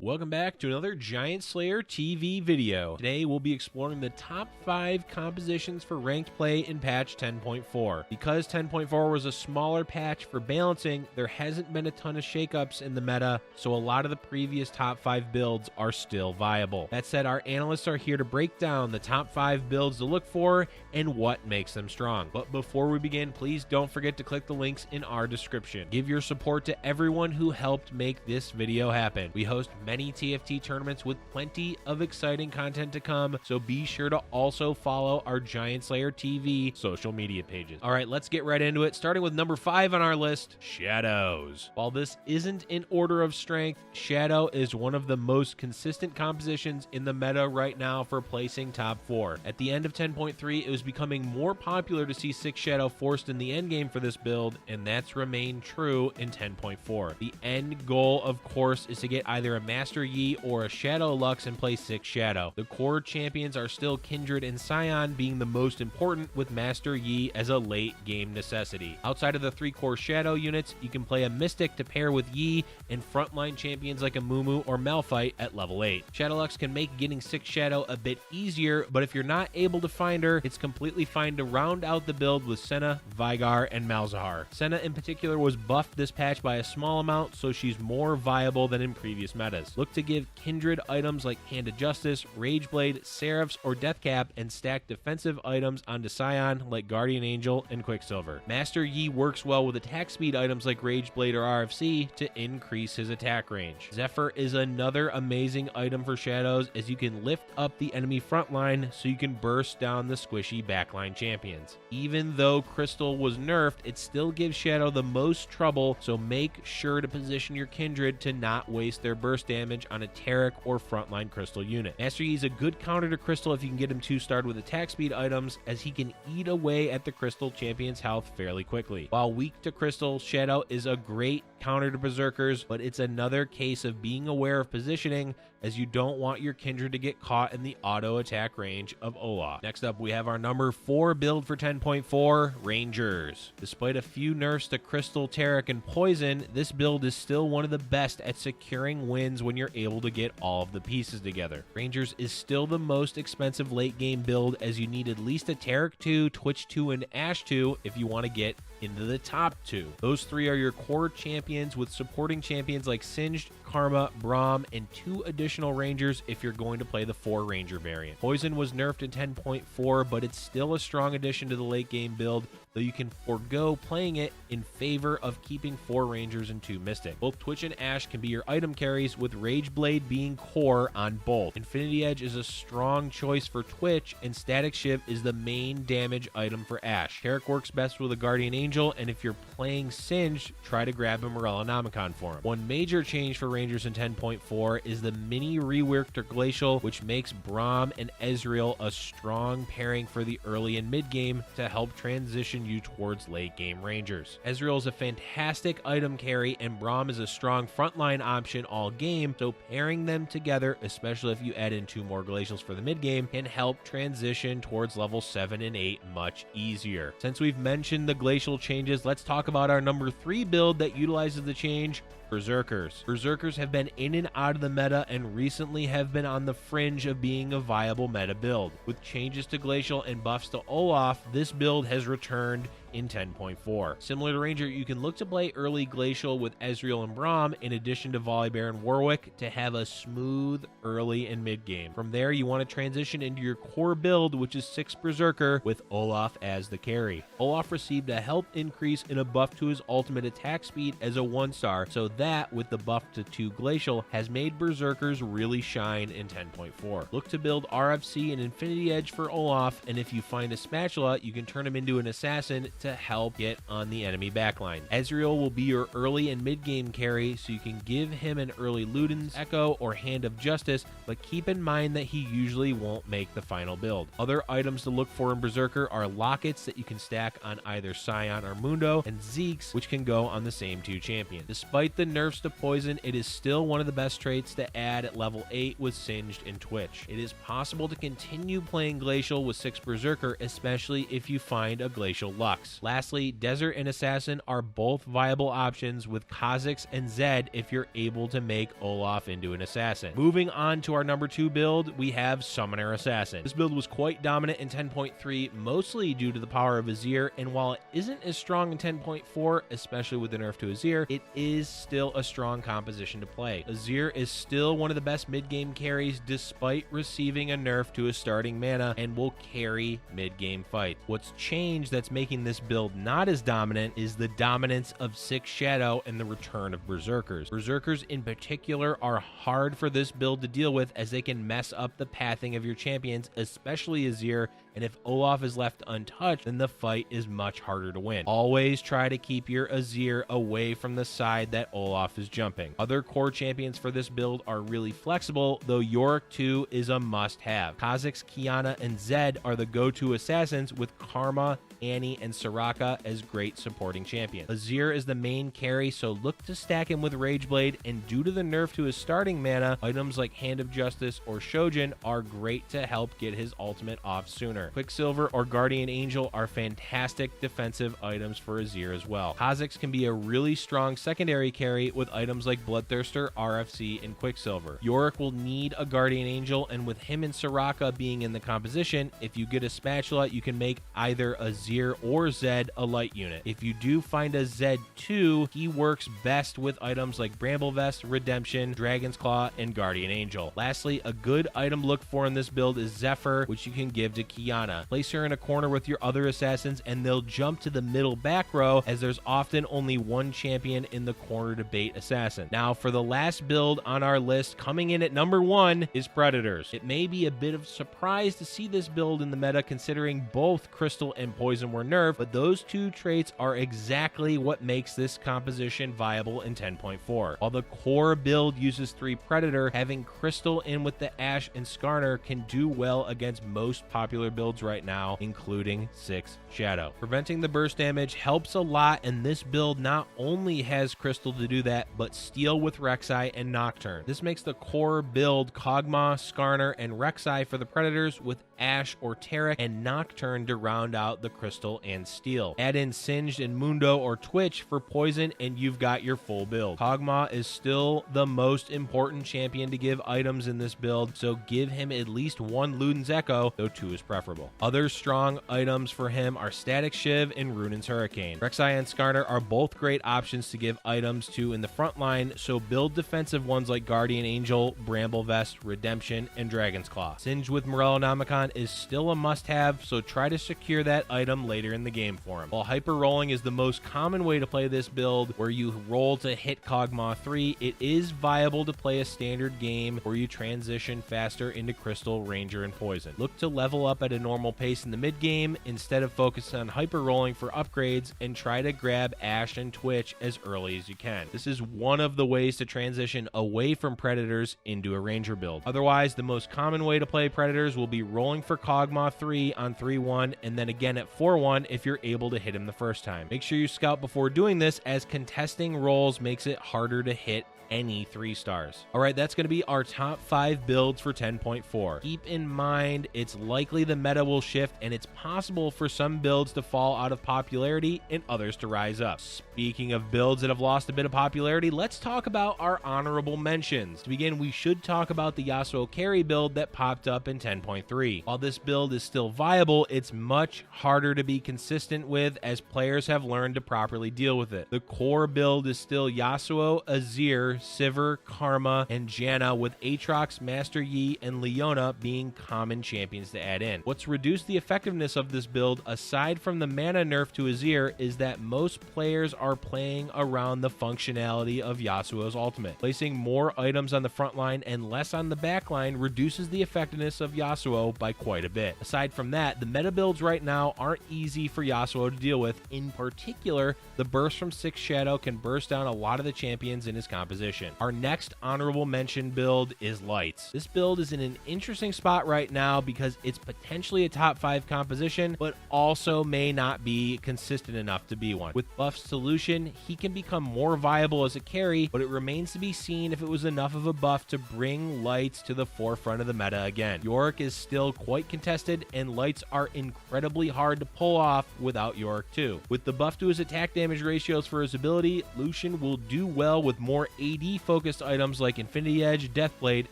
Welcome back to another Giant Slayer TV video. Today we'll be exploring the top 5 compositions for ranked play in patch 10.4. Because 10.4 was a smaller patch for balancing, there hasn't been a ton of shakeups in the meta, so a lot of the previous top 5 builds are still viable. That said, our analysts are here to break down the top 5 builds to look for and what makes them strong. But before we begin, please don't forget to click the links in our description. Give your support to everyone who helped make this video happen. We host many TFT tournaments with plenty of exciting content to come, so be sure to also follow our Giant Slayer TV social media pages. All right, let's get right into it, starting with number 5 on our list, Shadows. While this isn't in order of strength, Shadow is one of the most consistent compositions in the meta right now for placing top 4. At the end of 10.3, it was becoming more popular to see 6 Shadow forced in the endgame for this build, and that's remained true in 10.4. The end goal, of course, is to get either a Master Yi or a Shadow Lux and play 6 Shadow. The core champions are still Kindred and Scion being the most important, with Master Yi as a late game necessity. Outside of the 3 core Shadow units, you can play a Mystic to pair with Yi and frontline champions like a Mumu or Malphite at level 8. Shadow Lux can make getting 6 Shadow a bit easier, but if you're not able to find her, it's completely fine to round out the build with Senna, Veigar, and Malzahar. Senna in particular was buffed this patch by a small amount, so she's more viable than in previous metas. Look to give Kindred items like Hand of Justice, Rageblade, Seraphs, or Deathcap, and stack defensive items onto Scion like Guardian Angel and Quicksilver. Master Yi works well with attack speed items like Rageblade or RFC to increase his attack range. Zephyr is another amazing item for Shadows, as you can lift up the enemy front line so you can burst down the squishy backline champions. Even though Crystal was nerfed, it still gives Shadow the most trouble, so make sure to position your Kindred to not waste their burst damage on a Taric or frontline Crystal unit. Master Yi is a good counter to Crystal if you can get him 2-starred with attack speed items, as he can eat away at the Crystal champion's health fairly quickly. While weak to Crystal, Shadow is a great counter to Berserkers, but it's another case of being aware of positioning, as you don't want your Kindred to get caught in the auto attack range of Olaf. Next up, we have our number 4 build for 10.4, Rangers. Despite a few nerfs to Crystal, Taric, and Poison, this build is still one of the best at securing wins when you're able to get all of the pieces together. Rangers is still the most expensive late game build, as you need at least a Taric 2, Twitch 2, and Ashe 2 if you want to get into the top 2. Those 3 are your core champions, with supporting champions like Singed, Karma, Braum, and 2 additional Rangers if you're going to play the 4 Ranger variant. Poison was nerfed in 10.4, but it's still a strong addition to the late game build, though you can forego playing it in favor of keeping 4 Rangers and 2 Mystic. Both Twitch and Ashe can be your item carries, with Rageblade being core on both. Infinity Edge is a strong choice for Twitch, and Static Shiv is the main damage item for Ashe. Taric works best with a Guardian Angel, and if you're playing Singed, try to grab a Morellonomicon for him. One major change for Rangers in 10.4 is the mini rework to Glacial, which makes Braum and Ezreal a strong pairing for the early and mid game to help transition you towards late game Rangers. Ezreal is a fantastic item carry, and Braum is a strong frontline option all game, so pairing them together, especially if you add in 2 more Glacials for the mid game, can help transition towards level 7 and 8 much easier. Since we've mentioned the Glacial changes, let's talk about our number 3 build that utilizes the change, Berserkers. Berserkers have been in and out of the meta, and recently have been on the fringe of being a viable meta build. With changes to Glacial and buffs to Olaf, this build has returned in 10.4. Similar to Ranger, you can look to play early Glacial with Ezreal and Braum, in addition to Volibear and Warwick, to have a smooth early and mid game. From there, you want to transition into your core build, which is 6 Berserker with Olaf as the carry. Olaf received a health increase and a buff to his ultimate attack speed as a 1-star, so that, with the buff to 2 Glacial, has made Berserkers really shine in 10.4. Look to build RFC and Infinity Edge for Olaf, and if you find a spatula, you can turn him into an assassin to help get on the enemy backline. Ezreal will be your early and mid game carry, so you can give him an early Luden's Echo or Hand of Justice, but keep in mind that he usually won't make the final build. Other items to look for in Berserker are lockets that you can stack on either Scion or Mundo, and Zeeks, which can go on the same 2 champions. Despite the nerfs to Poison, it is still one of the best traits to add at level 8 with Singed and Twitch. It is possible to continue playing Glacial with 6 Berserker, especially if you find a Glacial Lux. 6. Lastly, Desert and Assassin are both viable options with Kha'Zix and Zed if you're able to make Olaf into an assassin. Moving on to our number 2 build, we have Summoner Assassin. This build was quite dominant in 10.3, mostly due to the power of Azir, and while it isn't as strong in 10.4, especially with the nerf to Azir, it is still a strong composition to play. Azir is still one of the best mid-game carries despite receiving a nerf to his starting mana and will carry mid-game fight. What's changed that's making this build not as dominant is the dominance of Six Shadow and the return of Berserkers. Berserkers in particular are hard for this build to deal with as they can mess up the pathing of your champions, especially Azir, and if Olaf is left untouched, then the fight is much harder to win. Always try to keep your Azir away from the side that Olaf is jumping. Other core champions for this build are really flexible, though Yorick 2 is a must-have. Kha'Zix, Qiyana, and Zed are the go-to assassins, with Karma, Annie, and Soraka as great supporting champions. Azir is the main carry, so look to stack him with Rageblade, and due to the nerf to his starting mana, items like Hand of Justice or Shojin are great to help get his ultimate off sooner. Quicksilver or Guardian Angel are fantastic defensive items for Azir as well. Kha'Zix can be a really strong secondary carry with items like Bloodthirster, RFC, and Quicksilver. Yorick will need a Guardian Angel, and with him and Soraka being in the composition, if you get a spatula, you can make either Azir or Zed a light unit. If you do find a Zed 2, he works best with items like Bramble Vest, Redemption, Dragon's Claw, and Guardian Angel. Lastly, a good item to look for in this build is Zephyr, which you can give to Qiyana. Place her in a corner with your other assassins and they'll jump to the middle back row, as there's often only one champion in the corner to bait assassin. Now for the last build on our list, coming in at number 1 is Predators. It may be a bit of a surprise to see this build in the meta considering both Crystal and Poison were nerfed, but those two traits are exactly what makes this composition viable in 10.4. While the core build uses 3 Predator, having Crystal in with the Ashe and Skarner can do well against most popular builds right now, including 6 Shadow. Preventing the burst damage helps a lot, and this build not only has Crystal to do that, but Steel with Rek'Sai and Nocturne. This makes the core build Kog'Maw, Skarner, and Rek'Sai for the Predators, with Ashe or Taric and Nocturne to round out the Crystal and Steel. Add in Singed and Mundo or Twitch for Poison and you've got your full build. Kog'Maw is still the most important champion to give items in this build, so give him at least 1 Luden's Echo, though 2 is preferable. Other strong items for him are Static Shiv and Runin's Hurricane. Rek'Sai and Skarner are both great options to give items to in the front line, so build defensive ones like Guardian Angel, Bramble Vest, Redemption, and Dragon's Claw. Singed with Morellonomicon is still a must-have, so try to secure that item later in the game for him. While Hyper Rolling is the most common way to play this build, where you roll to hit Kog'Maw 3, it is viable to play a standard game where you transition faster into Crystal, Ranger, and Poison. Look to level up at a normal pace in the mid-game instead of focusing on Hyper Rolling for upgrades, and try to grab Ashe and Twitch as early as you can. This is one of the ways to transition away from Predators into a Ranger build. Otherwise, the most common way to play Predators will be rolling for Kog'Maw 3 on 3-1 and then again at 4-1 if you're able to hit him the first time. Make sure you scout before doing this, as contesting rolls makes it harder to hit any 3 stars. All right, that's going to be our top 5 builds for 10.4. Keep in mind, it's likely the meta will shift, and it's possible for some builds to fall out of popularity and others to rise up. Speaking of builds that have lost a bit of popularity, let's talk about our honorable mentions. To begin, we should talk about the Yasuo carry build that popped up in 10.3. While this build is still viable, it's much harder to be consistent with, as players have learned to properly deal with it. The core build is still Yasuo, Azir, Sivir, Karma, and Janna, with Aatrox, Master Yi, and Leona being common champions to add in. What's reduced the effectiveness of this build, aside from the mana nerf to Azir, is that most players are playing around the functionality of Yasuo's ultimate. Placing more items on the front line and less on the back line reduces the effectiveness of Yasuo by quite a bit. Aside from that, the meta builds right now aren't easy for Yasuo to deal with. In particular, the burst from 6 Shadow can burst down a lot of the champions in his composition. composition. Our next honorable mention build is Lights. This build is in an interesting spot right now because it's potentially a top 5 composition, but also may not be consistent enough to be one. With buff solution, he can become more viable as a carry, but it remains to be seen if it was enough of a buff to bring Lights to the forefront of the meta again. Yorick is still quite contested, and Lights are incredibly hard to pull off without Yorick too. With the buff to his attack damage ratios for his ability, Lucian will do well with more AD focused items like Infinity Edge, Deathblade,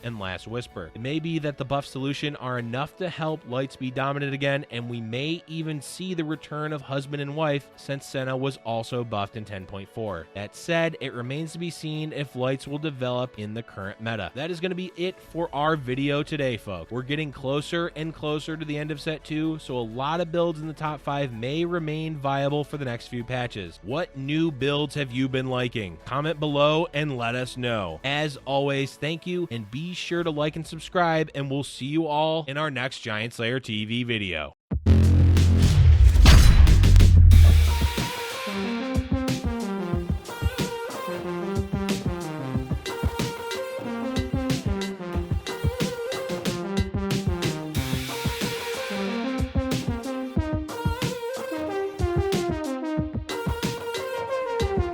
and Last Whisper. It may be that the buff solution are enough to help Lights be dominant again, and we may even see the return of husband and wife since Senna was also buffed in 10.4. That said, it remains to be seen if Lights will develop in the current meta. That is going to be it for our video today, folks. We're getting closer and closer to the end of set 2, so a lot of builds in the top 5 may remain viable for the next few patches. What new builds have you been liking? Comment below and let us know. As always, thank you, and be sure to like and subscribe, and we'll see you all in our next Giant Slayer TV video.